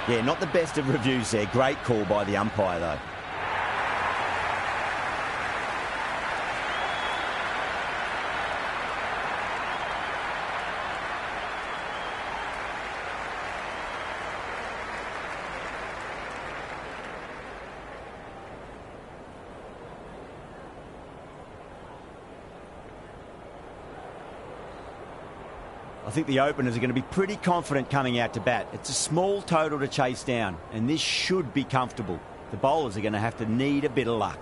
Yeah, not the best of reviews there. Great call by the umpire, though. I think the openers are going to be pretty confident coming out to bat. It's a small total to chase down, and this should be comfortable. The bowlers are going to have to need a bit of luck.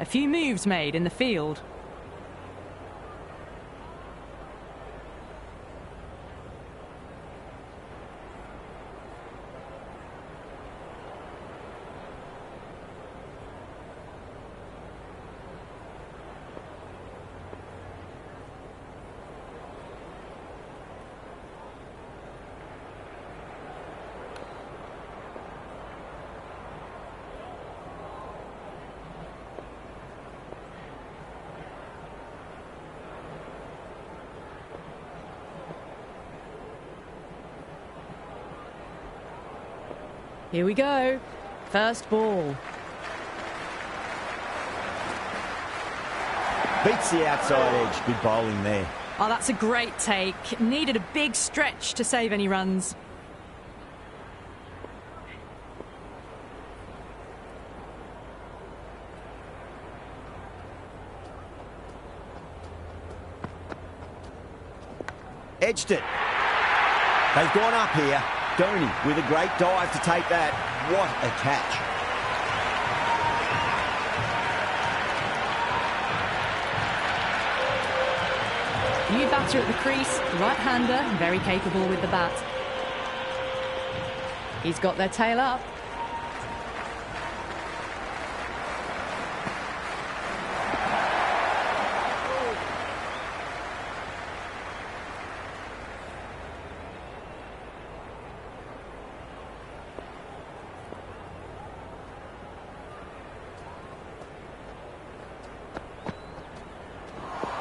A few moves made in the field. Here we go. First ball. Beats the outside edge. Good bowling there. Oh, that's a great take. Needed a big stretch to save any runs. Edged it. They've gone up here. Dhoni with a great dive to take that. What a catch. New batter at the crease, right-hander, very capable with the bat. He's got their tail up.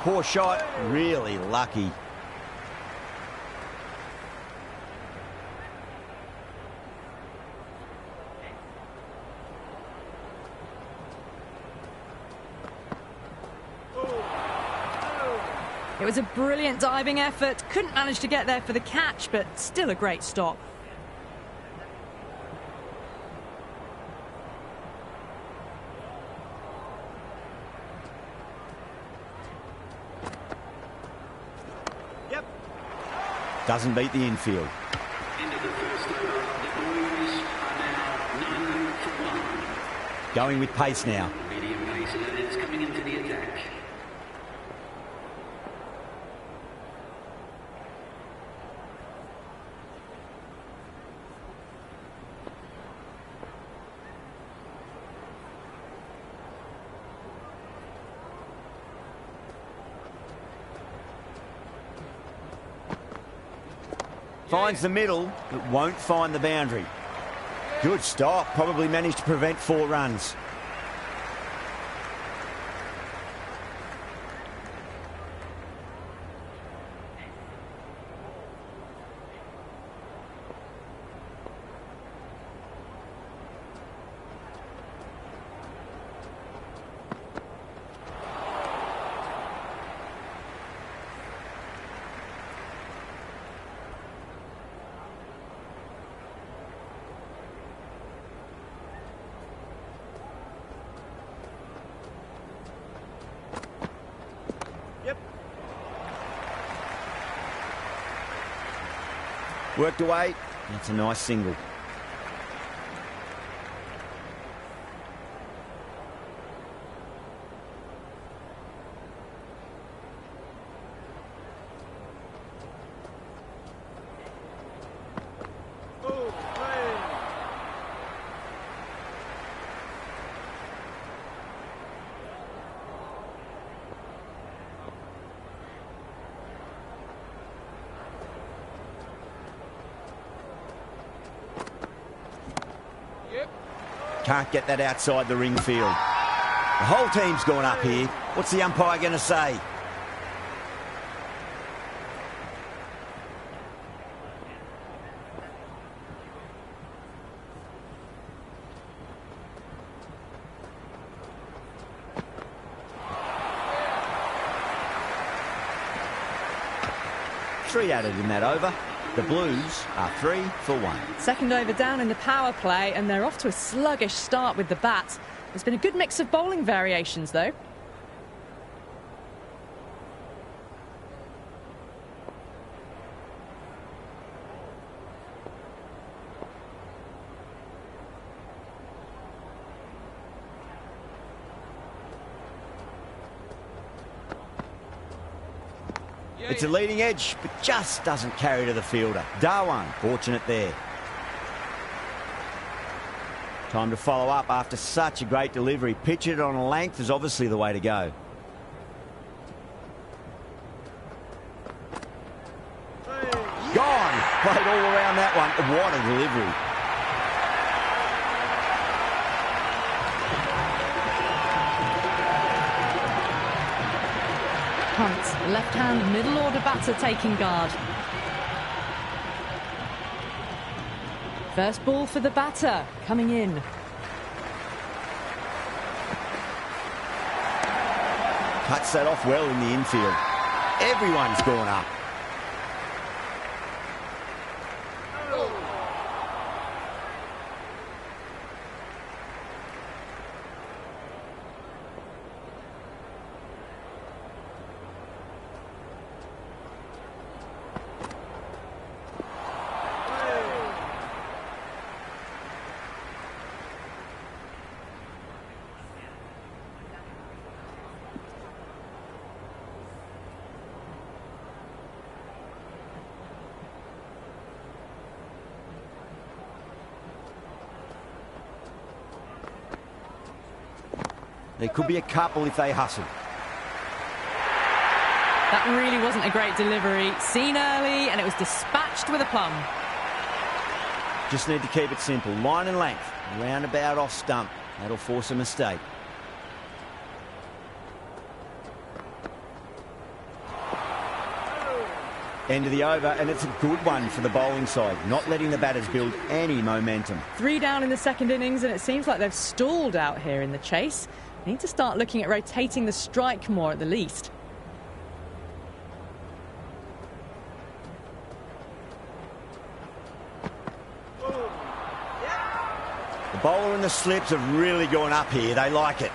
Poor shot, really lucky. It was a brilliant diving effort. Couldn't manage to get there for the catch, but still a great stop. Doesn't beat the infield. Into the first over, the Blues are now 9 for 1. Going with pace now. Medium pace leaders coming into the attack. Finds the middle, but won't find the boundary. Good stop. Probably managed to prevent 4 runs. Worked away. That's a nice single. Can't get that outside the ring field. The whole team's gone up here. What's the umpire going to say? Three added in that over. The Blues are 3 for 1. Second over down in the power play, and they're off to a sluggish start with the bat. There's been a good mix of bowling variations, though. It's a leading edge, but just doesn't carry to the fielder. Darwan, fortunate there. Time to follow up after such a great delivery. Pitch it on a length is obviously the way to go. Gone! Played all around that one. What a delivery. Hunt, left-hand middle order batter taking guard. First ball for the batter, coming in. Cuts that off well in the infield. Everyone's gone up. There could be a couple if they hustle. That really wasn't a great delivery. Seen early, and it was dispatched with a plum. Just need to keep it simple. Line and length. Roundabout off stump. That'll force a mistake. End of the over, and it's a good one for the bowling side. Not letting the batters build any momentum. 3 down in the second innings, and it seems like they've stalled out here in the chase. Need to start looking at rotating the strike more at the least. The bowler and the slips have really gone up here. They like it.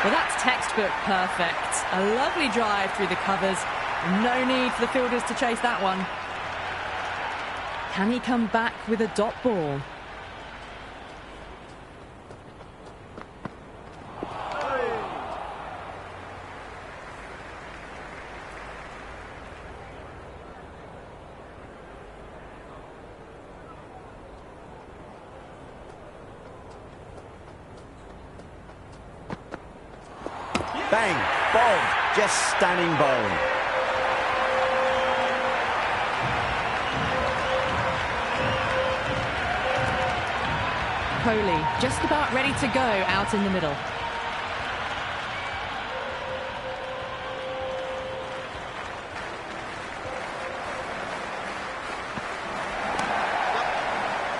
Well, that's textbook perfect. A lovely drive through the covers. No need for the fielders to chase that one. Can he come back with a dot ball? Bang, bowled, just stunning bowling. Kohli just about ready to go out in the middle.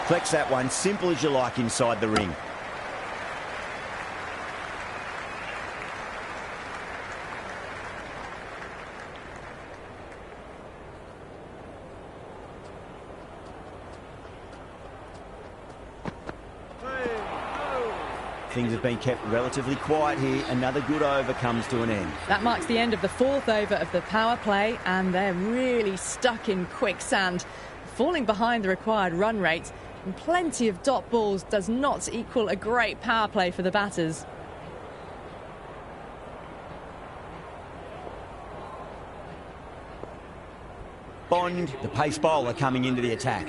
Flex that one, simple as you like inside the ring. Things have been kept relatively quiet here. Another good over comes to an end. That marks the end of the fourth over of the power play, and they're really stuck in quicksand, falling behind the required run rate. And plenty of dot balls does not equal a great power play for the batters. Bond, the pace bowler, coming into the attack.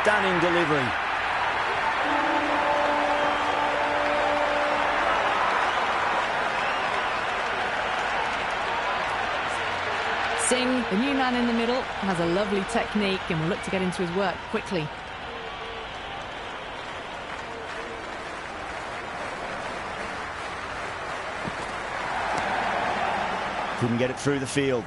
Stunning delivery. Singh, the new man in the middle, has a lovely technique and will look to get into his work quickly. Couldn't get it through the field.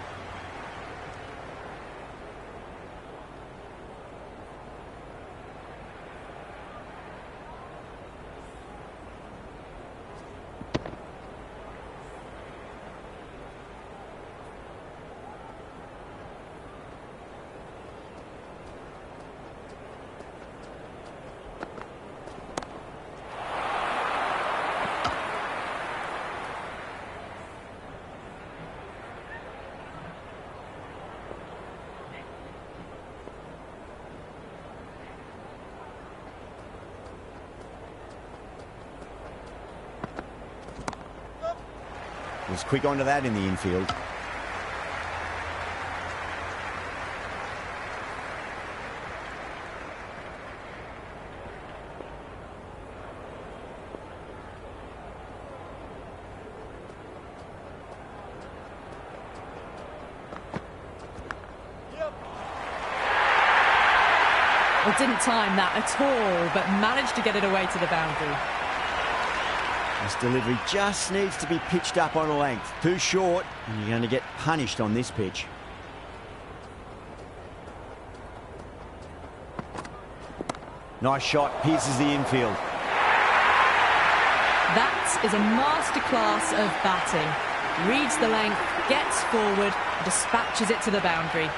Was quick onto that in the infield. Well, didn't time that at all, but managed to get it away to the boundary. This delivery just needs to be pitched up on a length. Too short, and you're going to get punished on this pitch. Nice shot, pierces the infield. That is a masterclass of batting. Reads the length, gets forward, dispatches it to the boundary.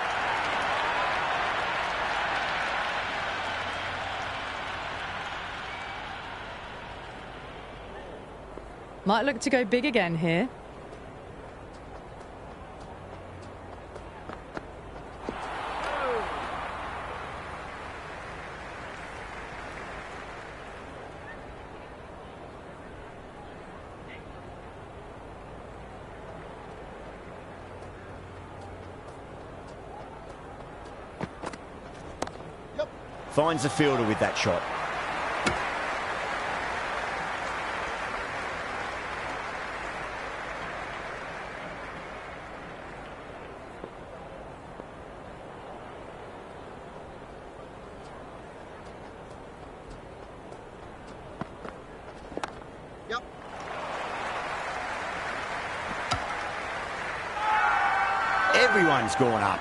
Might look to go big again here. Finds the fielder with that shot. Everyone's gone up.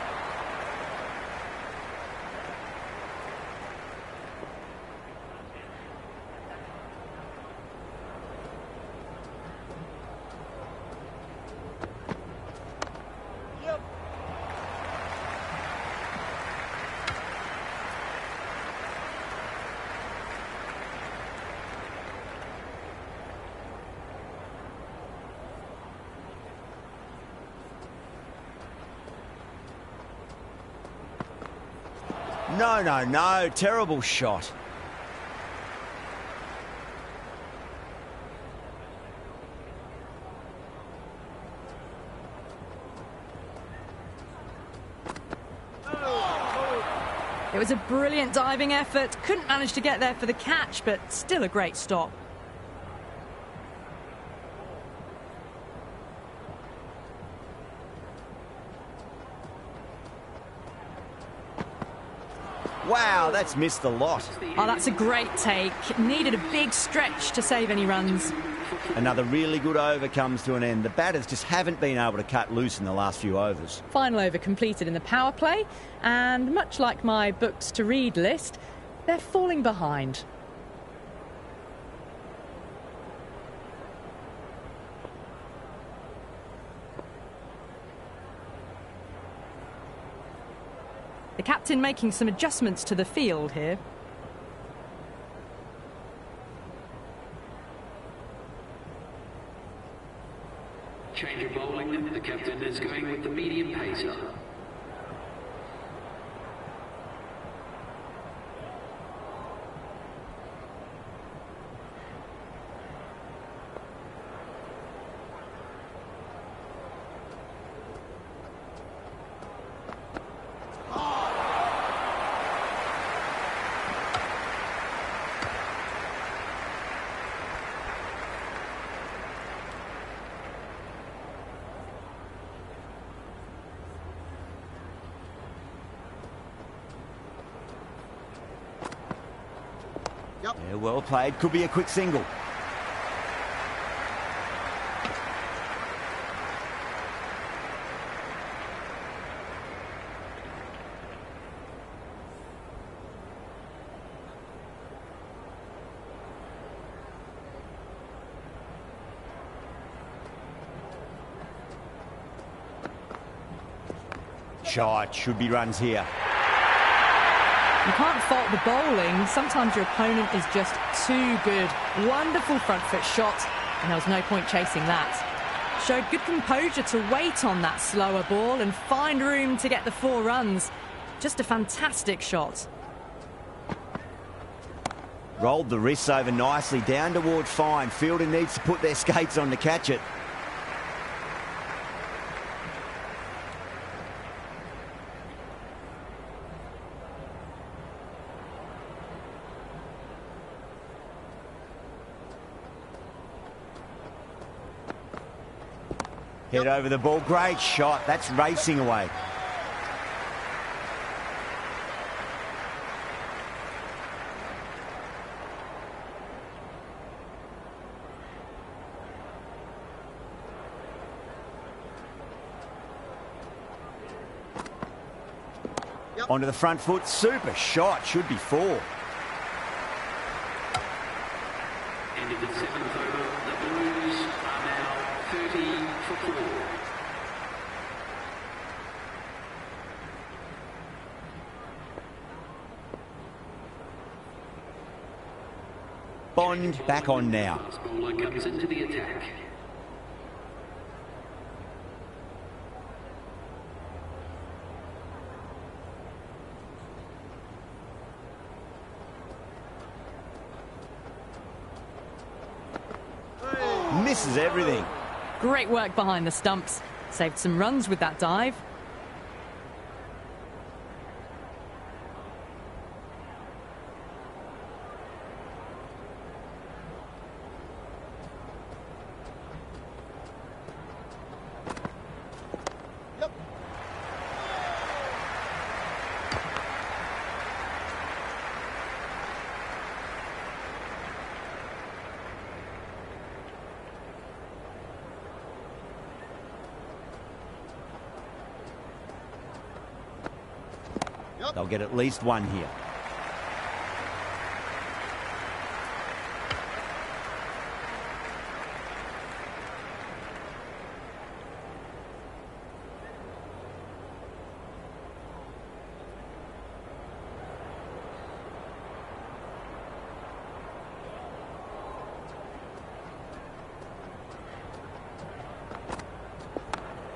No, terrible shot. It was a brilliant diving effort. Couldn't manage to get there for the catch, but still a great stop. Wow, that's missed a lot. Oh, that's a great take. Needed a big stretch to save any runs. Another really good over comes to an end. The batters just haven't been able to cut loose in the last few overs. Final over completed in the power play, and much like my books to read list, they're falling behind. The captain making some adjustments to the field here. Change of bowling. The captain is going with the medium pacer. Yeah, well played. Could be a quick single. Shot. Should be runs here. You can't fault the bowling. Sometimes your opponent is just too good. Wonderful front foot shot, and there was no point chasing that. Showed good composure to wait on that slower ball and find room to get the 4 runs. Just a fantastic shot. Rolled the wrists over nicely, down toward fine. Fielder needs to put their skates on to catch it. Head over the ball. Great shot. That's racing away. Onto the front foot. Super shot. Should be 4. End of the 7th over. The Blues are now 30 for 4. Bond back on now. Fast bowler comes into the attack. Misses everything. Great work behind the stumps. Saved some runs with that dive. They'll get at least 1 here.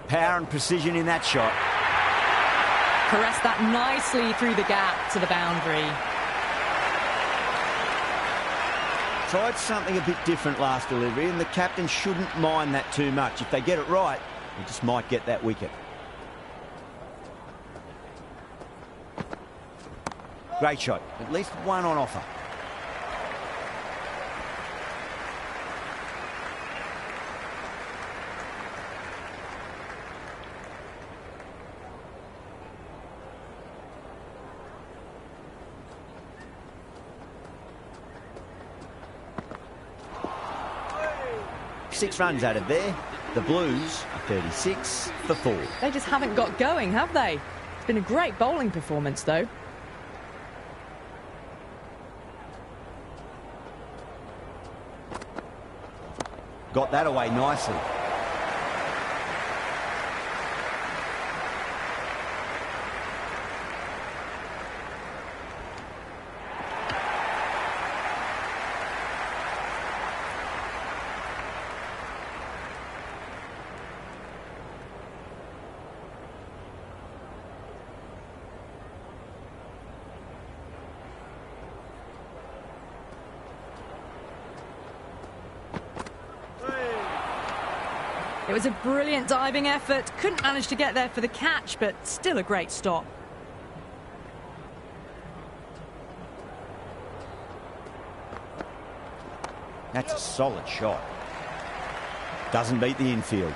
Power and precision in that shot. Caressed that nicely through the gap to the boundary. Tried something a bit different last delivery, and the captain shouldn't mind that too much. If they get it right, they just might get that wicket. Great shot. At least one on offer. Six runs out of there. The Blues are 36 for 4. They just haven't got going, have they? It's been a great bowling performance, though. Got that away nicely. It was a brilliant diving effort. Couldn't manage to get there for the catch, but still a great stop. That's a solid shot. Doesn't beat the infield.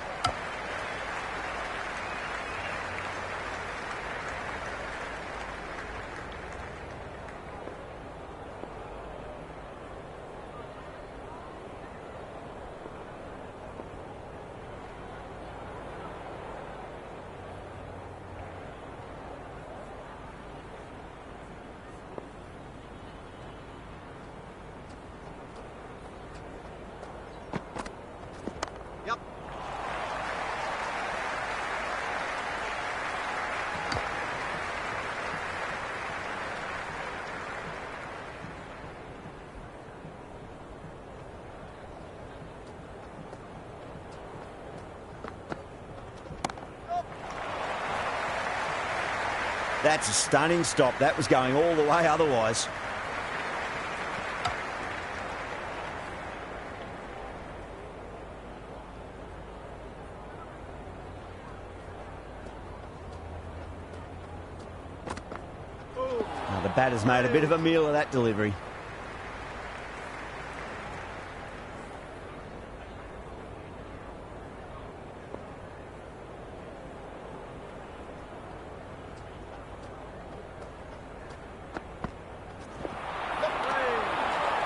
That's a stunning stop. That was going all the way otherwise. Now the batter's made a bit of a meal of that delivery.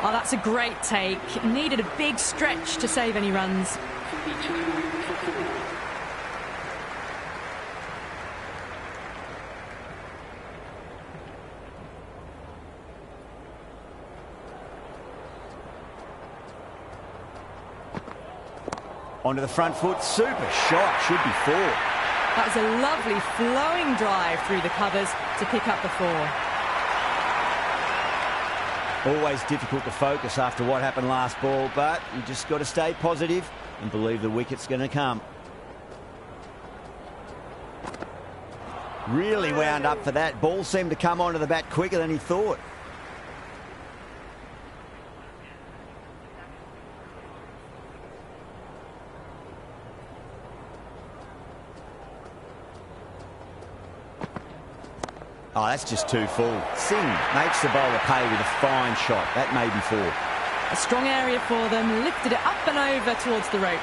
Oh, that's a great take. Needed a big stretch to save any runs. 52 for 4. Onto the front foot. Super shot. Should be 4. That was a lovely flowing drive through the covers to pick up the 4. Always difficult to focus after what happened last ball, but you just got to stay positive and believe the wicket's going to come. Really wound up for that. Ball seemed to come onto the bat quicker than he thought. Oh, that's just too full. Singh makes the bowler pay with a fine shot. That may be 4. A strong area for them. Lifted it up and over towards the rope.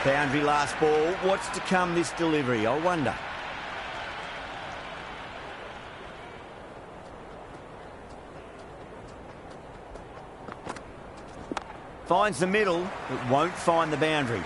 Boundary last ball. What's to come this delivery? I wonder. Finds the middle, but won't find the boundary.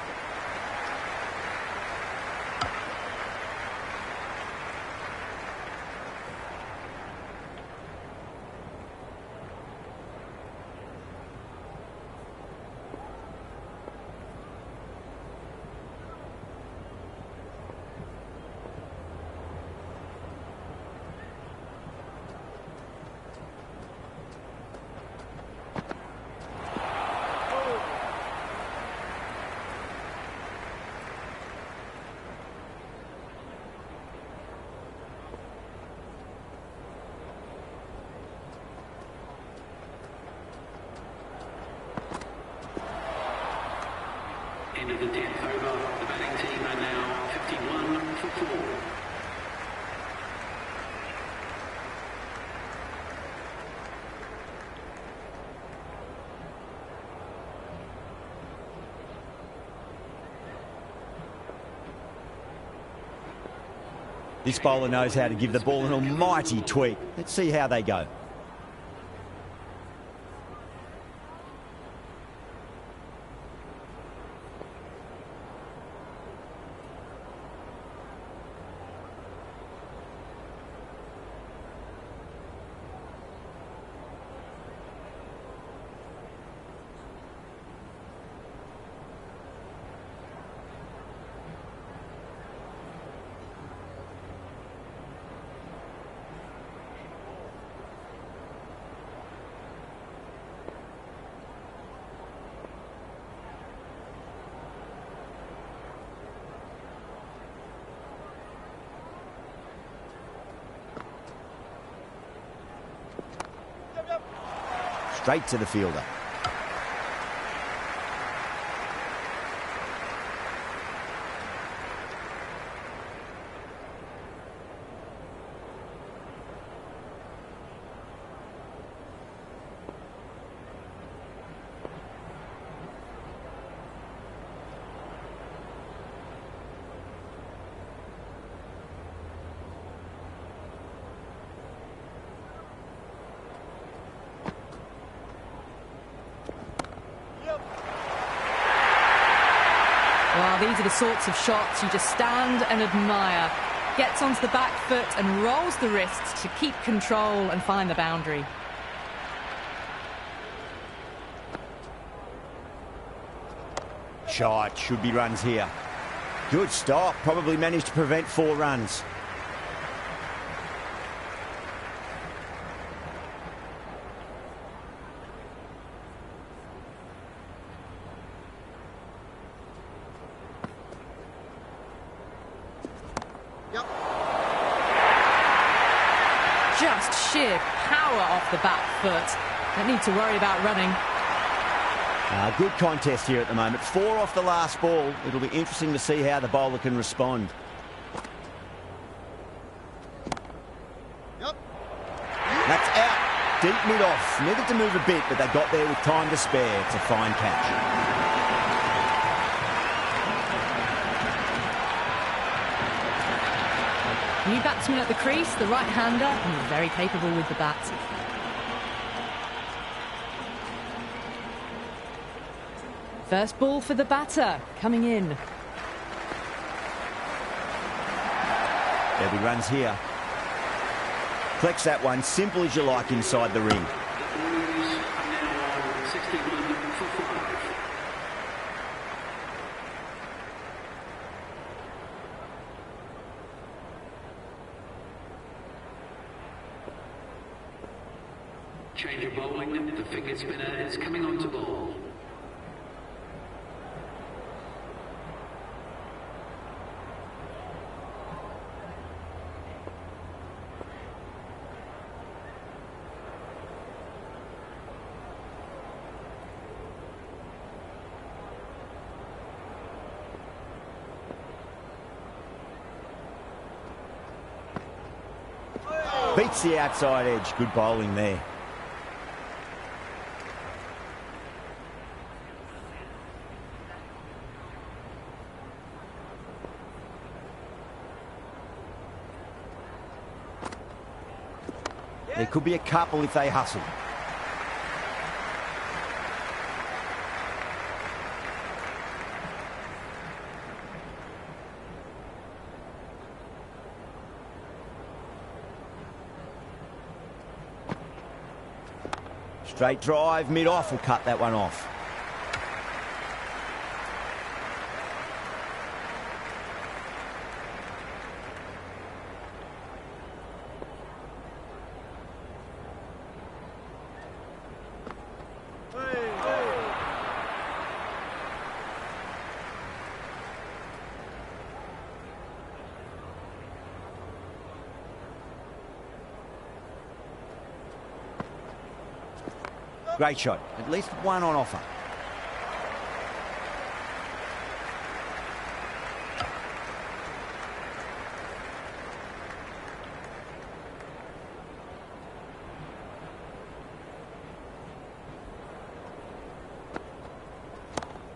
This bowler knows how to give the ball an almighty tweak. Let's see how they go. Straight to the fielder. Well, these are the sorts of shots you just stand and admire. Gets onto the back foot and rolls the wrists to keep control and find the boundary. Shot, should be runs here. Good stop, probably managed to prevent 4 runs. Just sheer power off the back foot. Don't need to worry about running. Good contest here at the moment. 4 off the last ball. It'll be interesting to see how the bowler can respond. That's out. Deep mid-off. Needed to move a bit, but they got there with time to spare. It's a fine catch. New batsman at the crease, the right-hander, and he's very capable with the bat. First ball for the batter, coming in. There'll be runs here. Flex that one, simple as you like inside the ring. The Blues are now on 61 for 5. Change of bowling. The figure spinner is coming on to bowl. Beats the outside edge. Good bowling there. There could be a couple if they hustle. Straight drive, mid-off will cut that one off. Great shot. At least one on offer.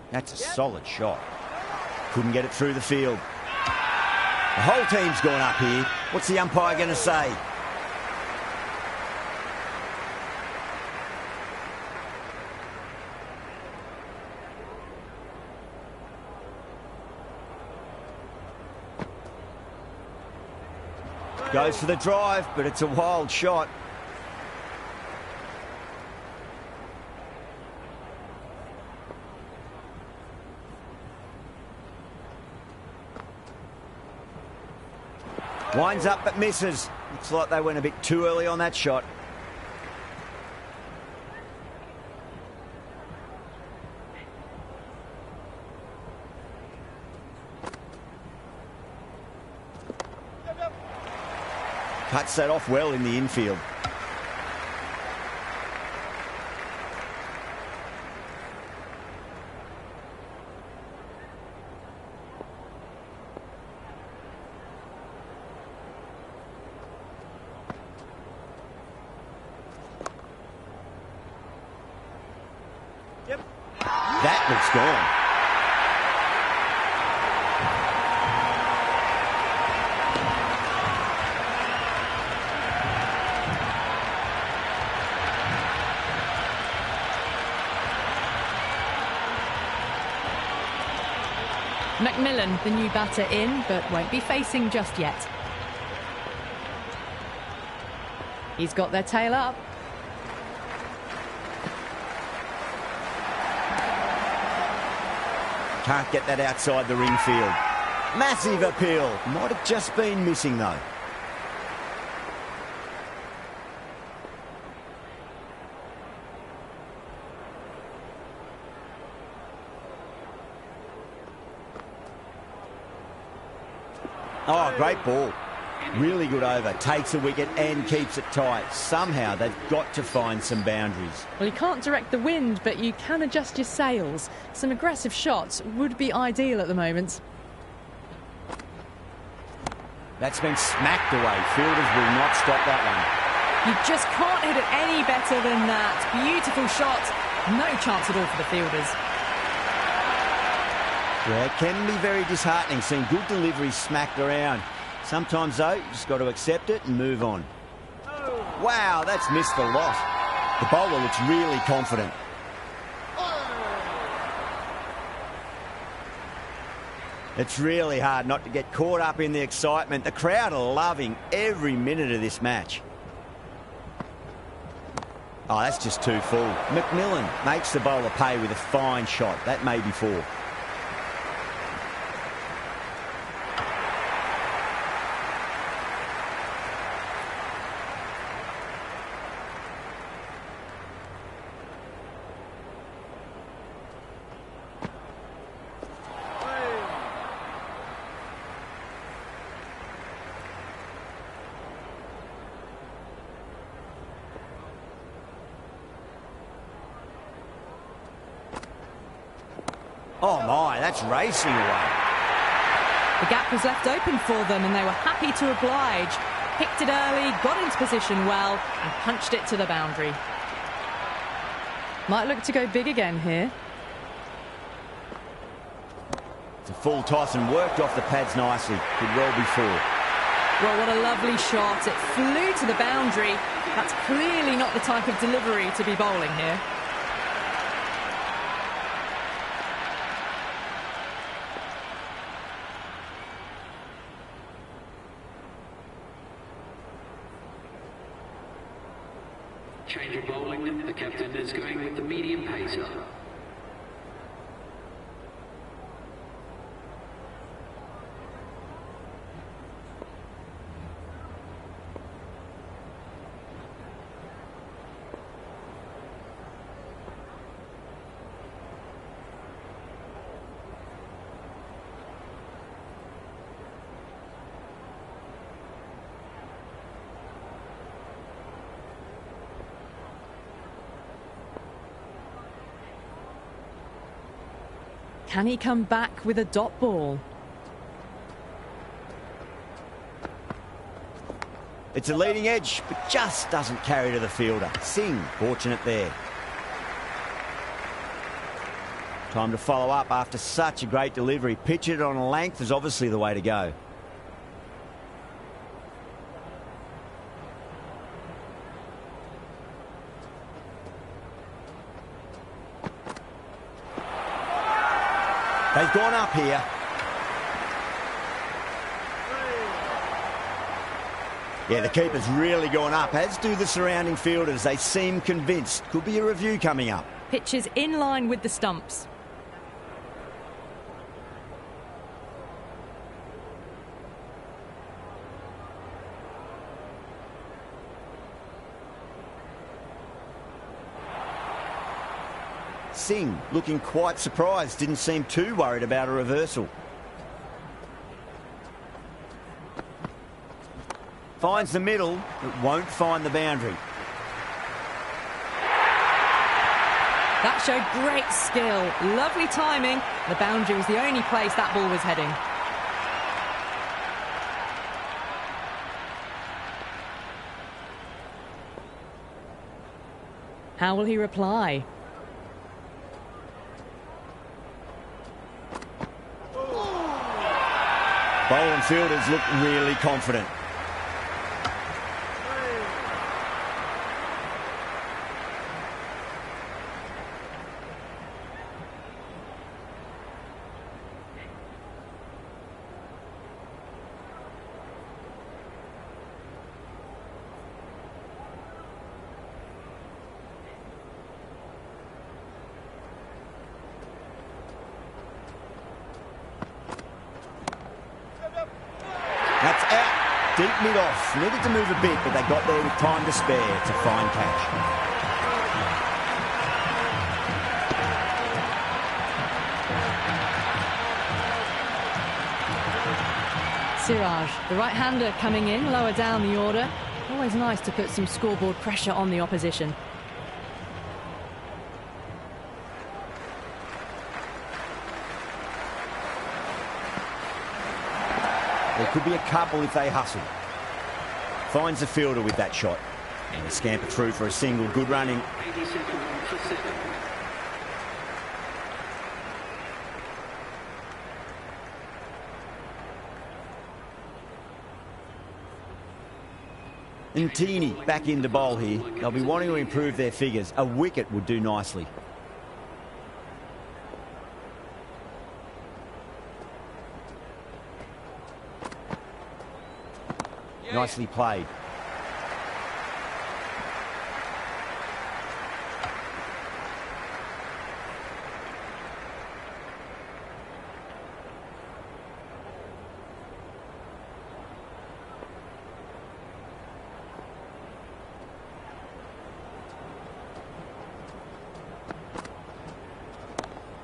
That's a solid shot. Couldn't get it through the field. The whole team's gone up here. What's the umpire going to say? Goes for the drive, but it's a wild shot. Winds up but misses. Looks like they went a bit too early on that shot. Cuts that off well in the infield. That looks gone. McMillan, the new batter, in, but won't be facing just yet. He's got their tail up. Can't get that outside the ring field. Massive appeal. Might have just been missing though. Oh, great ball. Really good over. Takes a wicket and keeps it tight. Somehow they've got to find some boundaries. Well, you can't direct the wind, but you can adjust your sails. Some aggressive shots would be ideal at the moment. That's been smacked away. Fielders will not stop that one. You just can't hit it any better than that. Beautiful shot. No chance at all for the fielders. Yeah, it can be very disheartening seeing good deliveries smacked around. Sometimes, though, you just got to accept it and move on. Wow, that's missed a lot. The bowler looks really confident. It's really hard not to get caught up in the excitement. The crowd are loving every minute of this match. Oh, that's just too full. McMillan makes the bowler pay with a fine shot. That may be four. Oh my, that's racing away. The gap was left open for them and they were happy to oblige. Picked it early, got into position well and punched it to the boundary. Might look to go big again here. It's a full toss and worked off the pads nicely. Could well be four. Well, what a lovely shot. It flew to the boundary. That's clearly not the type of delivery to be bowling here. Change of bowling. The captain is going with the medium pacer. Can he come back with a dot ball? It's a leading edge, but just doesn't carry to the fielder. Singh, fortunate there. Time to follow up after such a great delivery. Pitch it on a length is obviously the way to go. They've gone up here. Yeah, the keeper's really gone up, as do the surrounding fielders. They seem convinced. Could be a review coming up. Pitch is in line with the stumps. Singh looking quite surprised, didn't seem too worried about a reversal. Finds the middle, but won't find the boundary. That showed great skill, lovely timing. The boundary was the only place that ball was heading. How will he reply? Bowling fielders look really confident. That's out. Deep mid-off. Needed to move a bit, but they got there with time to spare. It's a fine catch. Siraj, the right-hander coming in, lower down the order. Always nice to put some scoreboard pressure on the opposition. There could be a couple if they hustle. Finds the fielder with that shot. And a scamper through for a single. Good running. 87 for 7. Ntini back into bowl here. They'll be wanting to improve their figures. A wicket would do nicely. Nicely played.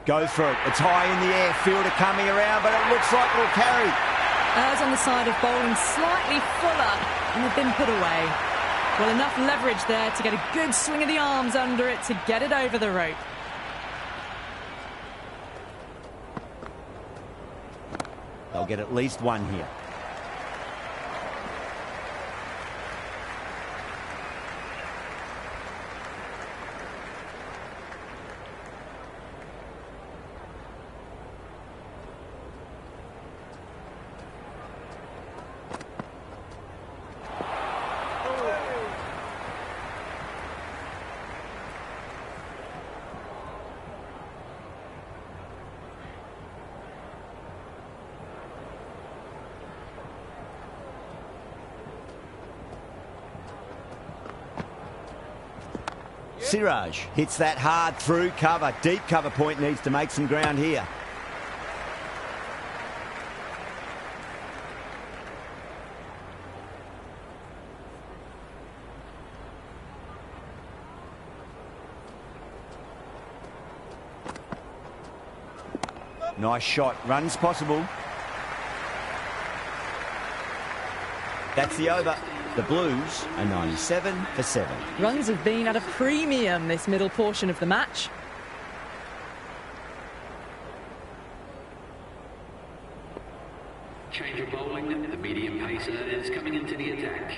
Go for it. It's high in the air. Fielder coming around, but it looks like it'll carry. Errs on the side of bowling slightly fuller, and they've been put away. Well, enough leverage there to get a good swing of the arms under it to get it over the rope. They'll get at least one here. Siraj hits that hard through cover. Deep cover point needs to make some ground here. Nice shot. Runs possible. That's the over. The Blues are 97 for 7. Runs have been at a premium this middle portion of the match. Change of bowling. The medium pacer is coming into the attack.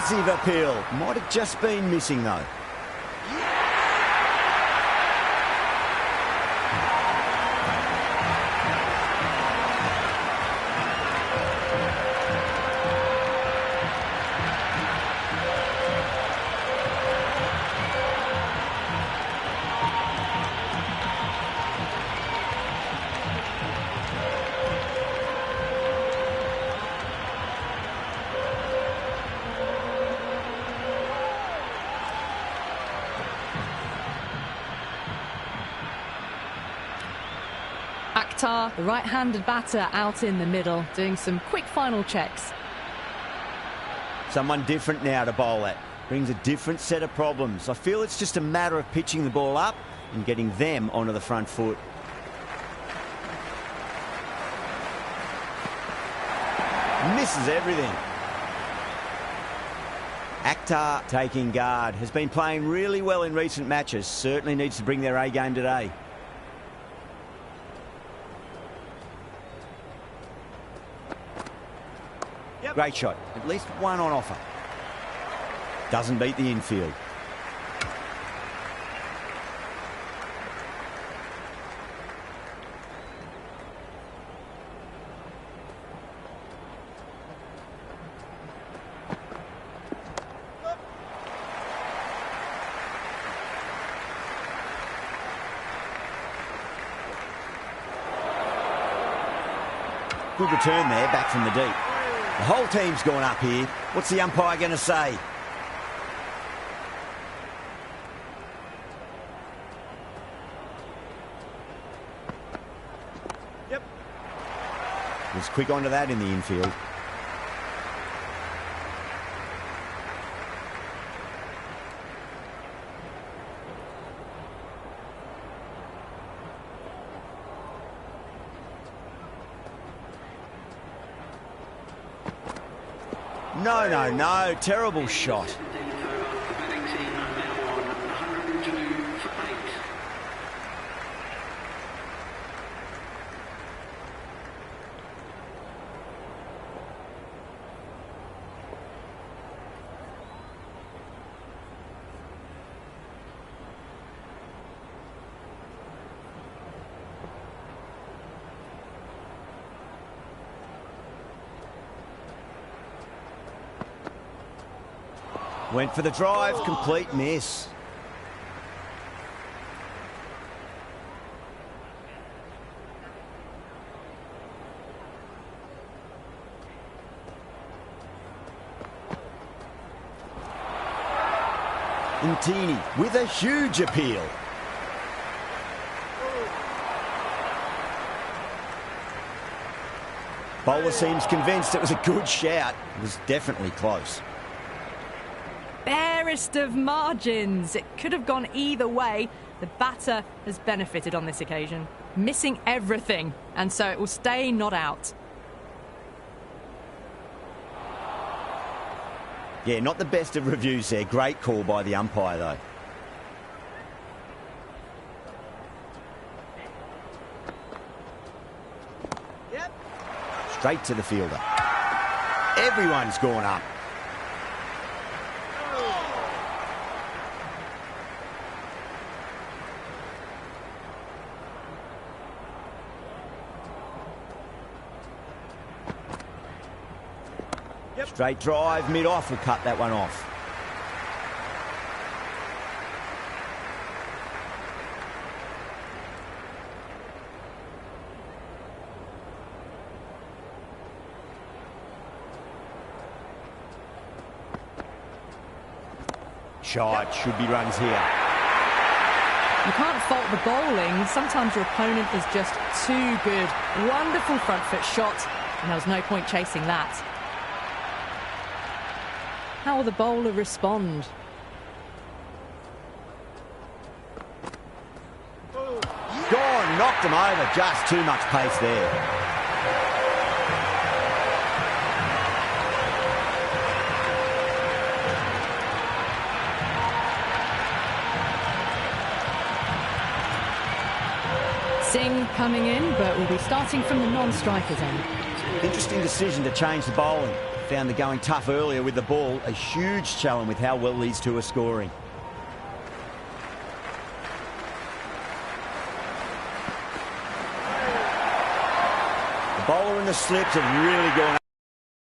Massive appeal. Might have just been missing, though. The right-handed batter out in the middle, doing some quick final checks. Someone different now to bowl at. Brings a different set of problems. I feel it's just a matter of pitching the ball up and getting them onto the front foot. Misses everything. Akhtar taking guard. Has been playing really well in recent matches. Certainly needs to bring their A game today. Great shot. At least one on offer. Doesn't beat the infield. Good return there, back from the deep. The whole team's gone up here. What's the umpire going to say? Yep. Was quick onto that in the infield. No, no, no. Terrible shot. Went for the drive, complete miss. Intini with a huge appeal. Bowler seems convinced it was a good shout. It was definitely close. Barest of margins. It could have gone either way. The batter has benefited on this occasion, missing everything, and so it will stay not out. Yeah, not the best of reviews there. Great call by the umpire, though. Yep. Straight to the fielder. Everyone's gone up. Straight drive, mid-off will cut that one off. Shot, should be runs here. You can't fault the bowling. Sometimes your opponent is just too good. Wonderful front foot shot, and there was no point chasing that. How will the bowler respond? Gone, knocked him over. Just too much pace there. Singh coming in, but will be starting from the non-striker's end. Interesting decision to change the bowling. Found the going tough earlier with the ball. A huge challenge with how well these two are scoring. The bowler and the slips have really gone